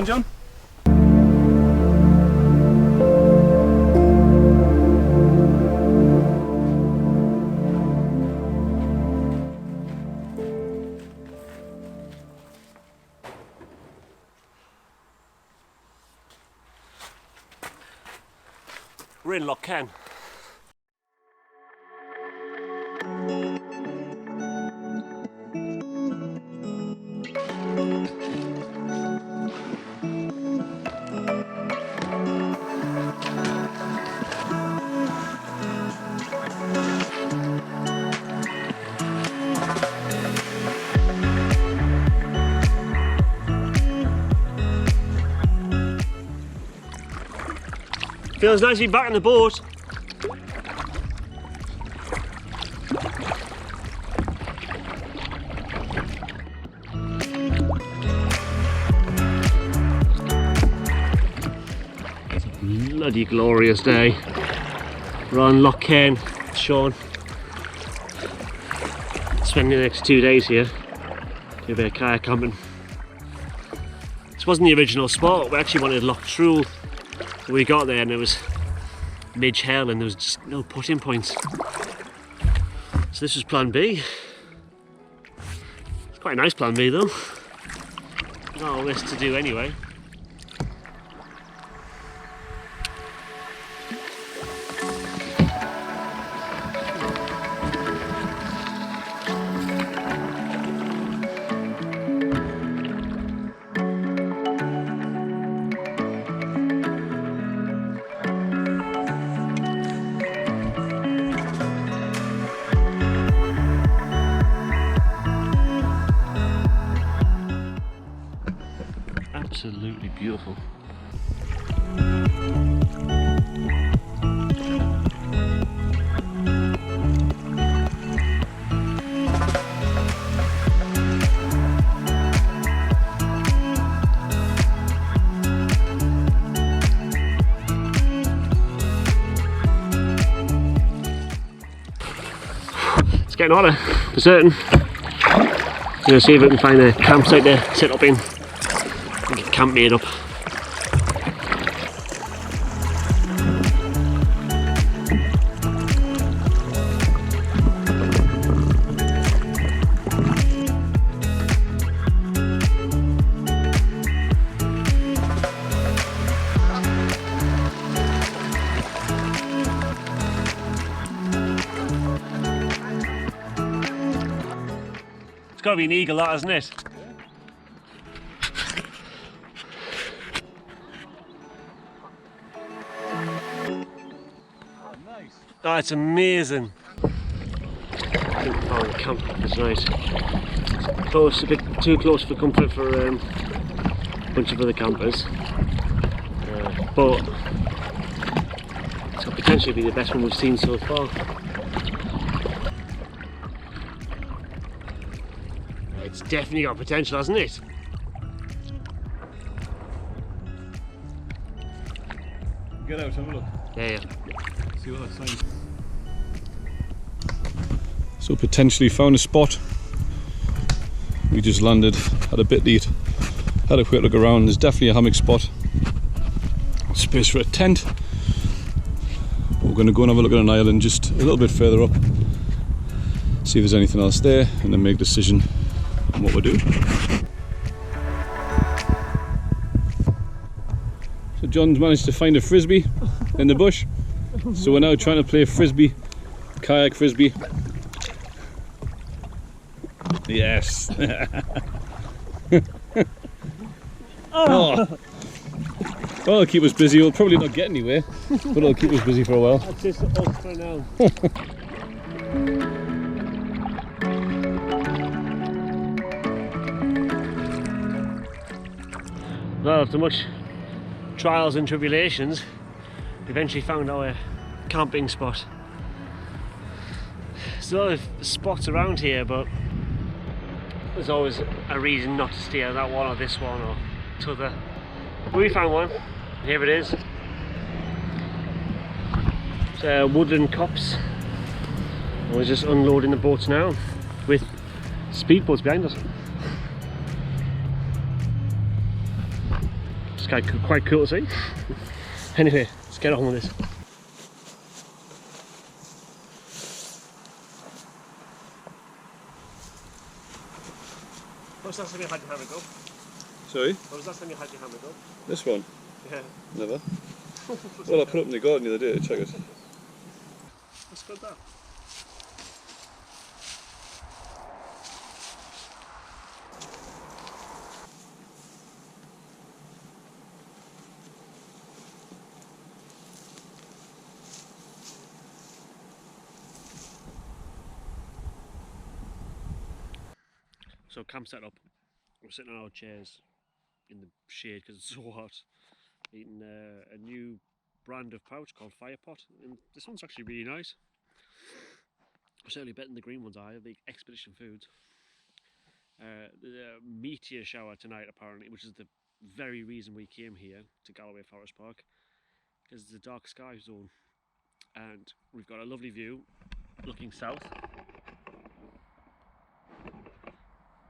on, John. We're in Loch Ken. Feels nice to be back in the boat. It's a bloody glorious day. We're on Loch Ken, Sean. Spending the next 2 days here. Do a bit of kayak camping. This wasn't the original spot. We actually wanted Loch True. We got there and it was midge hell and there was just no putting points. So this was plan B. It's quite a nice plan B though. Not all this to do anyway. Absolutely beautiful. It's getting hotter for certain. I'm going to see if I can find a campsite to set up in. Get camp made up. It's got to be an eagle, that, isn't it? Oh, it's amazing. I think the camp is nice. It's close, a bit too close for comfort for a bunch of other campers. But it's got potentially be the best one we've seen so far. It's definitely got potential, hasn't it? Get out, have a look. Yeah. See what that sign. So potentially found a spot. We just landed, had a bit to eat, had a quick look around. There's definitely a hammock spot. Space for a tent. But we're going to go and have a look at an island just a little bit further up. See if there's anything else there and then make a decision on what we're doing. So John's managed to find a frisbee in the bush. So we're now trying to play frisbee, kayak frisbee. Yes. Oh. Well, it'll keep us busy. We'll probably not get anywhere, but it'll keep us busy for a while. That's just us for now. Well, after much trials and tribulations, we eventually found our camping spot. There's a lot of spots around here, but there's always a reason not to stay at that one or this one or t'other. But we found one. Here it is. It's woodland copse. And we're just unloading the boats now with speedboats behind us. It's quite cool to see. Anyway, let's get on with this. What was the last time you had your hammer go? Sorry? What was the last time you had your hammer go? This one? Yeah. Never. Well, I put it up in the garden the other day to check it. That's good that. So camp set up. We're sitting on our chairs in the shade because it's so hot, eating a new brand of pouch called Fire Pot, and this one's actually really nice. Certainly better than the green ones are, the Expedition Foods. The Meteor shower tonight apparently, which is the very reason we came here to Galloway Forest Park, because it's a dark sky zone and we've got a lovely view looking south.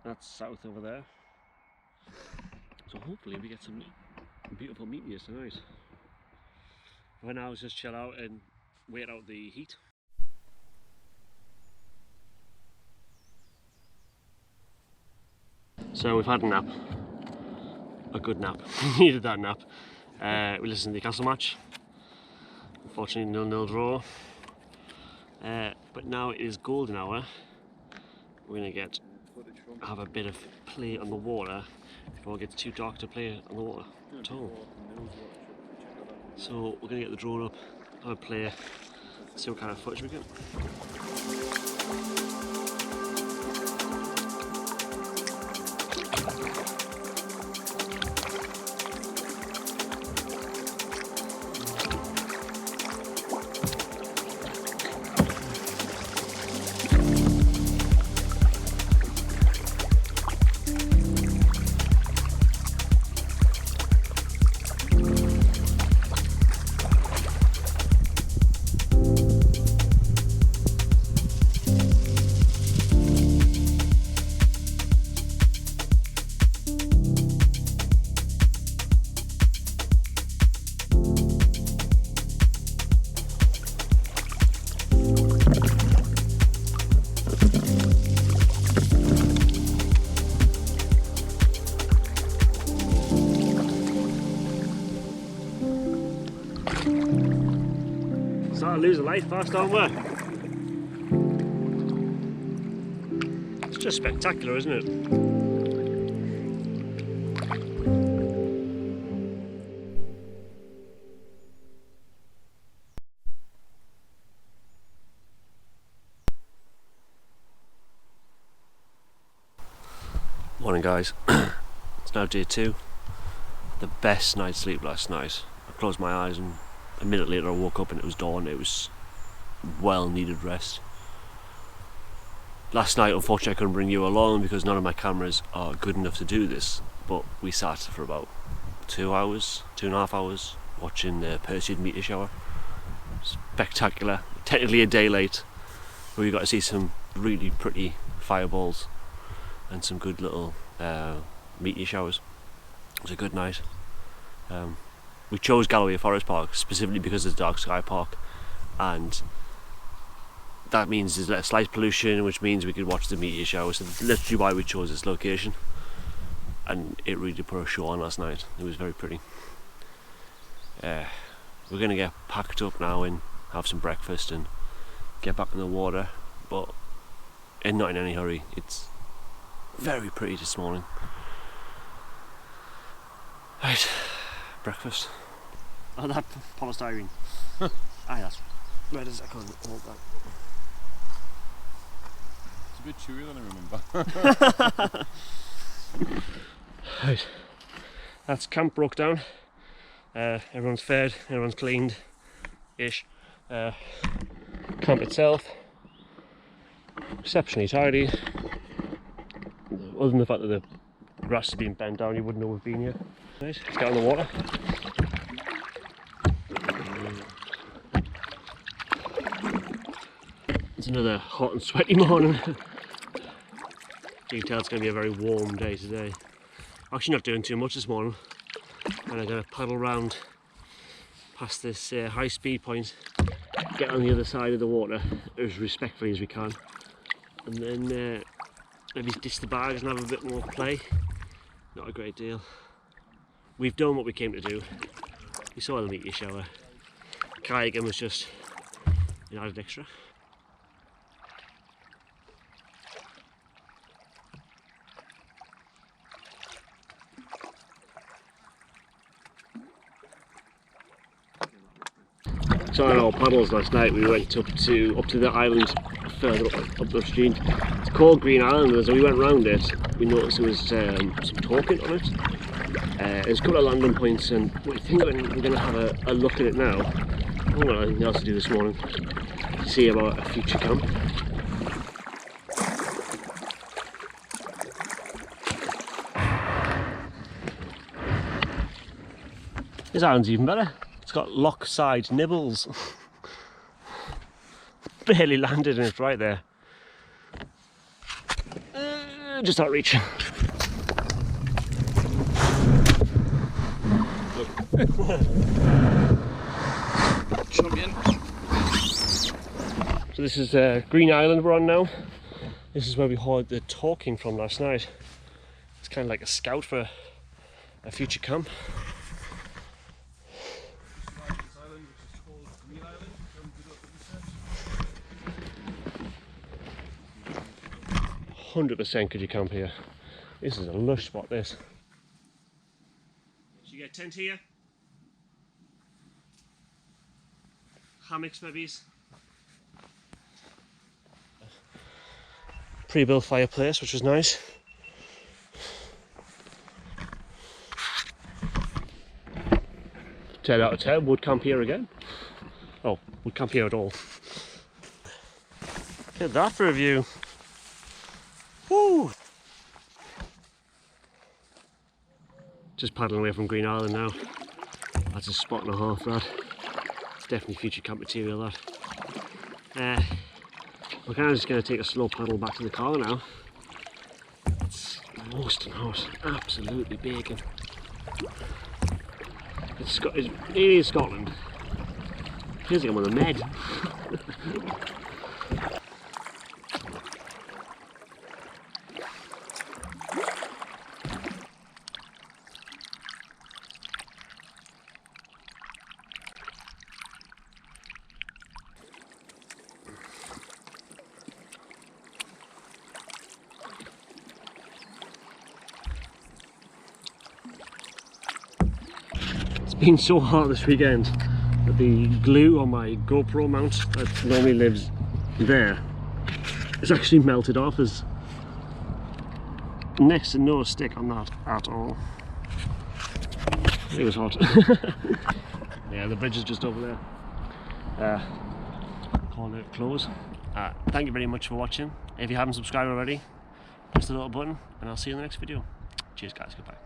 That's south over there. So hopefully we get some beautiful meteors tonight. For now, just chill out and wait out the heat. So we've had a nap. A good nap. Needed that nap. We listened to the Castle match. Unfortunately 0-0 draw. But now it is golden hour. We're going to have a bit of play on the water before it gets too dark to play on the water at all. So we're going to get the drone up, have a play, see what kind of footage we get. Starting to lose the light fast, aren't we? It's just spectacular, isn't it? Morning guys, it's now day 2. The best night's sleep last night. I closed my eyes and a minute later I woke up and it was dawn. It was well needed rest. Last night unfortunately I couldn't bring you along because none of my cameras are good enough to do this, but we sat for about 2.5 hours watching the Perseid meteor shower. Spectacular, technically a day late, but we got to see some really pretty fireballs and some good little meteor showers. It was a good night. We chose Galloway Forest Park specifically because it's a dark sky park, and that means there's less light pollution, which means we could watch the meteor showers. So that's literally why we chose this location, and it really put a show on last night. It was very pretty. We're going to get packed up now and have some breakfast and get back in the water, but not in any hurry. It's very pretty this morning. Right, breakfast. Oh, that polystyrene. Aye, that's. Where does I can't hold that? It's a bit chewier than I remember. Right, that's camp broke down. Everyone's fed, everyone's cleaned ish. Camp itself, exceptionally tidy. Other than the fact that the grass has been bent down, you wouldn't know we've been here. Nice, let's get on the water. It's another hot and sweaty morning. You can tell it's going to be a very warm day today. Actually not doing too much this morning. and I'm going to paddle round past this high speed point, get on the other side of the water as respectfully as we can, and then maybe ditch the bags and have a bit more play. Not a great deal. We've done what we came to do. We saw the meteor shower. Kayaking was just an added extra. So on our paddles last night, we went up to the island further up upstream. It's called Green Island, and as we went round it, we noticed there was some talking on it. There's a couple of landing points, and we think we're going to have a look at it now. I've got nothing else to do this morning to see about a future camp. This island's even better. It's got lock side nibbles. Barely landed in it right there. Just out of reach. Champion. So this is Green Island we're on now. This is where we heard the talking from last night. It's kind of like a scout for a future camp. 100% could you camp here. This is a lush spot, this. So you get a tent here. Hammocks maybe. Pre-built fireplace, which was nice. 10 out of 10, would camp here again. Oh, would camp here at all. Look at that for a view. Woo! Just paddling away from Green Island now. That's a spot and a half, that. It's definitely future camp material, that. We're kind of just going to take a slow paddle back to the car now. It's most hot, absolutely baking. It is Scotland. Feels like I'm on the med. It's been so hot this weekend that the glue on my GoPro mount that normally lives there is actually melted off. There's next to no stick on that at all. It was hot. Yeah, the bridge is just over there. Calling it close. Thank you very much for watching. If you haven't subscribed already, press the little button and I'll see you in the next video. Cheers guys, goodbye.